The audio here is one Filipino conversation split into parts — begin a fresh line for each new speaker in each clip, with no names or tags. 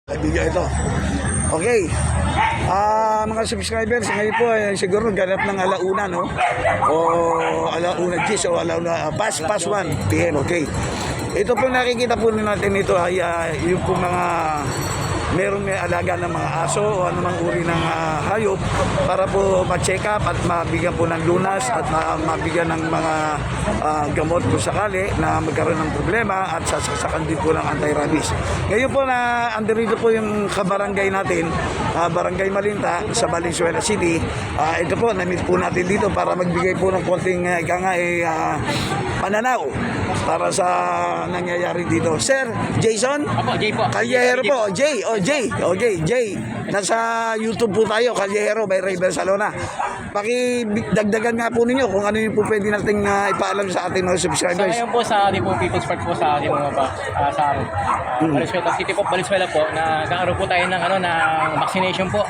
Video ito. Okay. Mga subscribers, ngayon po siguro ganap ng alauna, no? O alauna 10 o alauna past 1 PM. Okay. Ito po nakikita po natin ito ay yung po mga may alaga ng mga aso o anumang uri ng hayop para po ma-check up at mabigyan po ng lunas at mabigyan ng mga gamot kung sakali na magkaroon ng problema at sasaksakan din po ng anti-rabies. Ngayon po na andito po yung kabarangay natin, Barangay Malinta sa Valenzuela City. Ito po, na-meet po natin dito para magbigay po ng konting pananaw para sa nangyayari dito. Sir Jason?
Opo, Jay po.
Kalyero po, Jay. Jay. Okay, Jay. Nasa YouTube po tayo, Kalyero by Ray Bersalona. Pakidagdagan nga po ninyo kung ano yung po pwede nating ipaalam sa ating mga subscribers.
So ngayon po sa ating po People's Park po sa ating mga sa Valenzuela City po, Valenzuela po, nagkakaroon po tayo ng ng vaccination po.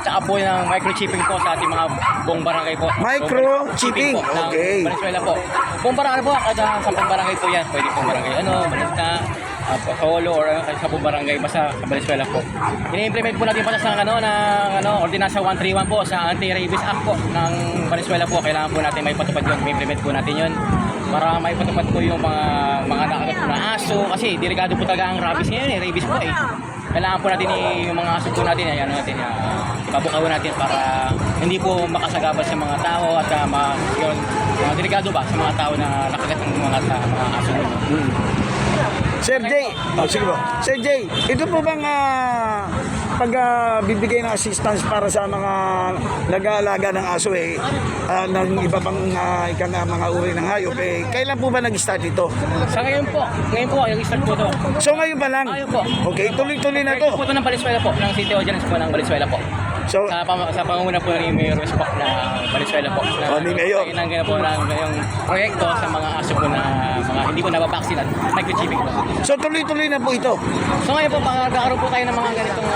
Tsaka po ng microchipping po sa ating mga buong barangay po.
Microchipping, okay.
Valenzuela po. Buong barangay po, kada sa buong barangay po yan. Pwede po barangay Balista, Polo or sa buong barangay basta sa Valenzuela po. Ini-implement po natin pa sa Ordinansa 131 po sa Anti-Rabies Act po ng Valenzuela po. Kailangan po natin may patupad yun. Implement po natin yun para may patupad po yung mga nakagat na aso kasi delikado po talaga ang rabies ngayon rabies po Kailangan po natin yung mga aso po natin pabukawan natin para hindi po makasagabal sa mga tao at yung delikado ba sa mga tao na nakagat ng mga aso.
Sir Jay, sige po. Sir Jay, ito po bang bibigay ng assistance para sa mga nag-aalaga ng aso ng iba pang mga uri ng hayop kailan po ba nag-start ito?
Sa ngayon po nag-start po to.
So ngayon pa lang?
Ngayon po.
Okay, tuloy-tuloy na to.
Po ng Valenzuela po, ng City Ordinance po ng Valenzuela po.
So,
sa pangunguna po ni Mayor Westpac na Valenzuela po.
Ni Mayor.
Nang po ng proyekto sa mga aso po na mga hindi po nababaksin at microchipping po.
So tuloy-tuloy na po ito.
So ngayon po magkakaroon po tayo ng mga ganitong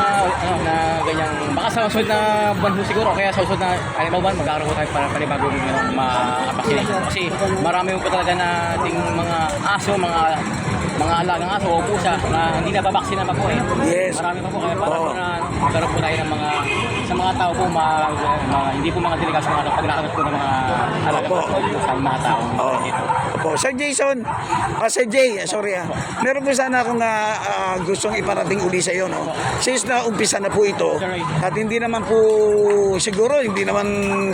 na ganyang baka sa susunod na buwan po siguro kaya sa susunod na buwan magkakaroon po tayo para panibagong ma-vaccination. Kasi marami po talaga nating mga aso, mga alagang aso o pusa na hindi nababaksina pa po
Yes.
Marami pa po kaya para po na magkaroon po tayo ng sa mga tao po hindi po mga delikado sa mga pagnakagat po ng mga alagang aso sa mga tao.
Opo. Sir Jason, Sir Jay, sorry meron po sana akong gustong iparating uli sa iyo, no? Since na umpisa na po ito, at hindi naman po siguro, hindi naman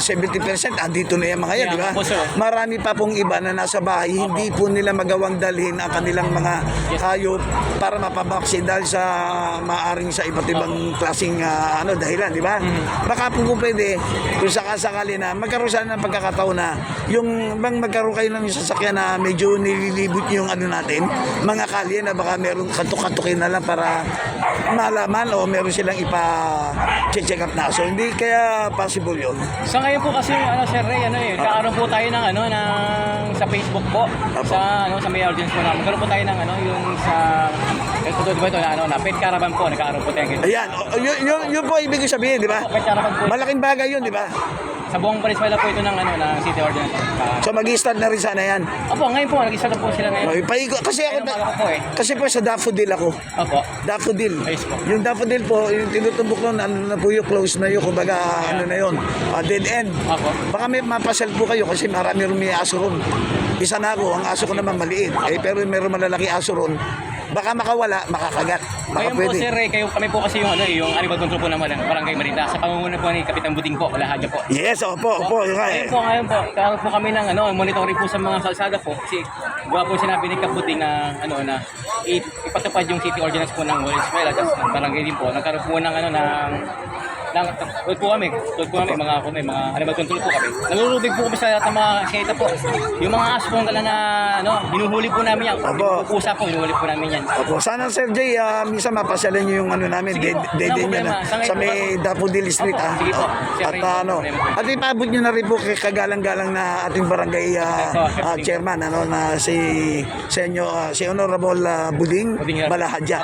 70% andito na yung mga yan, di ba? Marami pa pong iba na nasa bahay, hindi po nila magawang dalhin ang kanilang mga hayop para mapabaksin dahil sa maaring sa iba't ibang klaseng dahilan, di ba? Baka po pwede, kung sakasakali na magkaroon sana ng pagkakataon na yung bang magkaroon kayo ng sasakyan na medyo nililibot yung natin, mga kalye na baka meron katuk-katukin na lang para malaman o meron silang ipa-check up na. So hindi kaya possible yun.
So ngayon po kasi Sir Ray, kakaroon po tayo ng sa Facebook po. Sa may audience po namin. Magkaroon po tayo ng yung sa na pet caravan po, nagkakaroon po tayo.
Ayan, yun po ibig sabihin, di ba? Malaking bagay yun, di ba?
Sa buong Valenzuela po ito ng City Ordinance.
So mag-i-start na rin sana yan.
Opo, ngayon po nag-start na po sila ngayon.
Kasi po sa Daffodil ako.
Opo.
Daffodil.
Ayos po.
Yung Daffodil po, yung tinutumbok nun, na po yung close na yun, kumbaga na yun, dead end.
Opo.
Baka may mapasal po kayo kasi marami rin may aso ron. Isa na ako, ang aso ko naman maliit. Pero meron malalaki aso ron. Baka makawala, makakagat. Baka
ngayon
pwede.
Po, Sir Ray, kami po kasi yung animal control po naman ng Barangay Marinda. Sa pangunguna po ni Kapitan Buding po, Lahadya po.
Yes, opo.
Ngayon po, kaya po kami ng monitoring po sa mga kalsada po. Kasi gawa po sinabi ni Kaputing na ipatupad yung City Ordinance po ng Valenzuela at ng Barangay din po. Nagkaroon po ng tulad po kami, mga animal control po kami. Nalulubig po kami sa lahat ng mga sketa po. Yung mga aso po na hinuhuli po namin yan. Pusa po, hinuhuli po namin yan.
Opo, sana Sir Jay, minsan mapasyalan niyo yung namin, dead end yan sa may Daffodil Street.
Sige po.
At ipabot niyo na rin po kay kagalang-galang na ating barangay chairman, na si Honorable Buding Balahadya.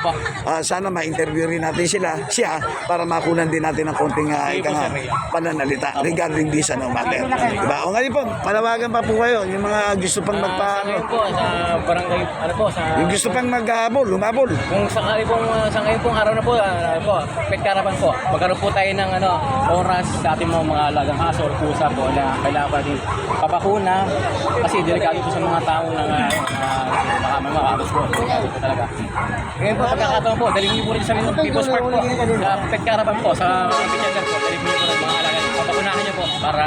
Sana ma-interview rin natin siya para makunan din natin ng konting ika nga, pananalita regarding this matter. Diba? O ngayon po, panawagan pa po kayo, yung mga gusto pang
Ngayon po, sa barangay, ano po, sa...
yung gusto pang maghahabol, lumabol.
Kung sakali pong, sa ngayon pong araw na po, pet caravan po, magkaroon po tayo ng oras sa ating mga alagang aso o pusa po na kailangan pa din papakuna kasi delikado po sa mga taong makakabos po. Delikado po talaga. Ngayon po, pagkakataon po, dalhin niyo po rin sa People's Park po, sa pet caravan po, sa Pichagan po, dalhin niyo po ng mga alaga. Papakunahan niyo po para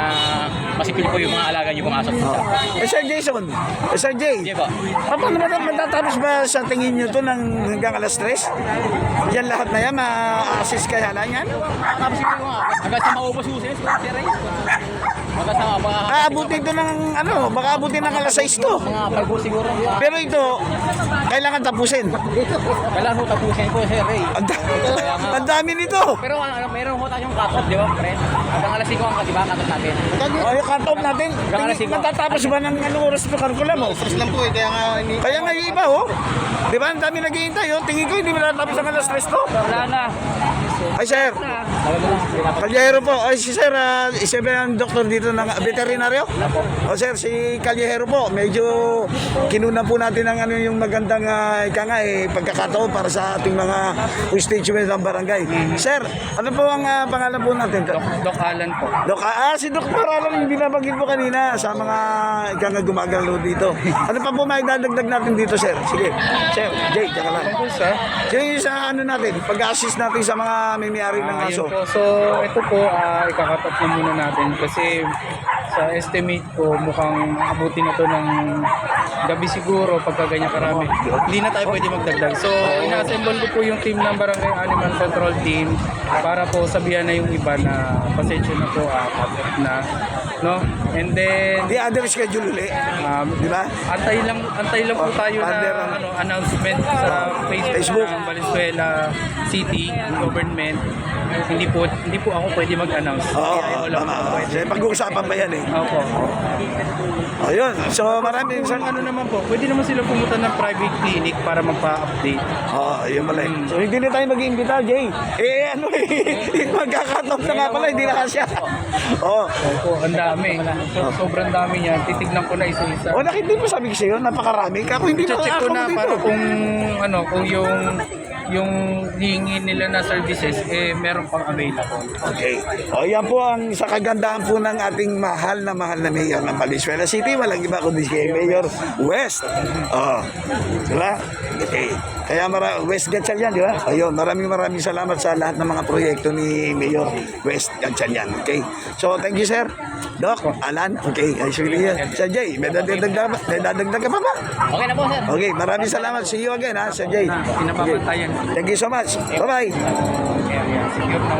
masipil po yung mga alaga niyo pong aso po.
Sir Jason, Sir Jay,
Sige po.
paano matatapos ba sa tingin nyo to ng hanggang alas 3? Yan lahat na yan, ma-assist kaya lang yan?
Tapos yun nga, hanggang sa maubos yung sila, Sir Ray. Hanggang sa
Aabutin to ng baka abutin ng alas 6 to.
mga 5 po siguro.
Pero ito, kailangan tapusin.
Kailangan po tapusin po, Sir Ray.
Ang dami nito.
Pero meron ho tayong cut-off, di ba, pre? Hanggang alas 5 ang diba, cut-off natin.
O, yung cut-off natin, matatapos ba ng anong oras pa karkula mo?
Stress lang po kaya nga
Kaya nga yung iba, Di ba, ang dami naghihintay, Tingin ko hindi mo natapos ang alas 3 to.
Wala na.
Ay, sir. Calyero po. Ay, si sir, isa ba ang doktor dito ng veterinaryo? O, sir, si Calyero po. Medyo kinunan po natin ang yung magandang pagkakataon para sa ating mga constituents ng barangay. Sir, ano po ang pangalan po natin?
Doc Alan po.
Si Dr. Alan yung binabagin po kanina sa mga gumagalo dito. Ano pa po may dadagdag natin dito, sir? Sige. Sir, Jay, teka lang.
Tungkol sa
Yung sa natin, pag-assist natin sa mga may-ari ng aso.
Ayun po. So, ito po, ikakapat na muna natin kasi sa estimate ko, mukhang abutin na to ng gabi siguro pagka ganyan karami. Hindi na tayo pwede magdagdag. So, ina-assemble ko po yung team ng Barangay Animal Control Team para po sabihan na yung iba na pasensya na po, cut-off na. No? And then,
Di other schedule ulit. Di ba?
antay lang po tayo
Under,
na announcement sa Facebook ng Valenzuela City government. Hindi po ako pwede mag-announce.
Oo,
Kaya wala
tama.
po pwede.
Kasi pag-uusapan pa yan
Opo.
Ayun. So maraming
Kung ano naman po, pwede naman sila pumunta ng private clinic para magpa-update.
Yun pala. So hindi na tayo mag-iimbita, Jay. Magkakatop na nga pala, hindi na kasya.
Opo, ang dami. Sobrang dami niya. Titignan ko na isa-isa.
Nakita mo sabi ko sa'yo, napakarami. Kako hindi
Check ko na
dito.
para kung yung hihingi nila na services meron pang available.
Okay. Yan po ang sa kagandahan po ng ating mahal na mayor ng Valenzuela City. Walang iba kundi si Mayor West. Diba? Okay. Kaya West Gatchalian, di ba? Ayun, maraming salamat sa lahat ng mga proyekto ni Mayor West Gatchalian. Okay. So, thank you, sir. Doc, Alan. Okay. Ay, sige. Sir Jay, may dadagdag ka pa ba?
Okay na po, sir.
Okay, maraming salamat. See you again, Sir Jay.
Pinapapantayan.
Thank you so much. Bye-bye.
Secure na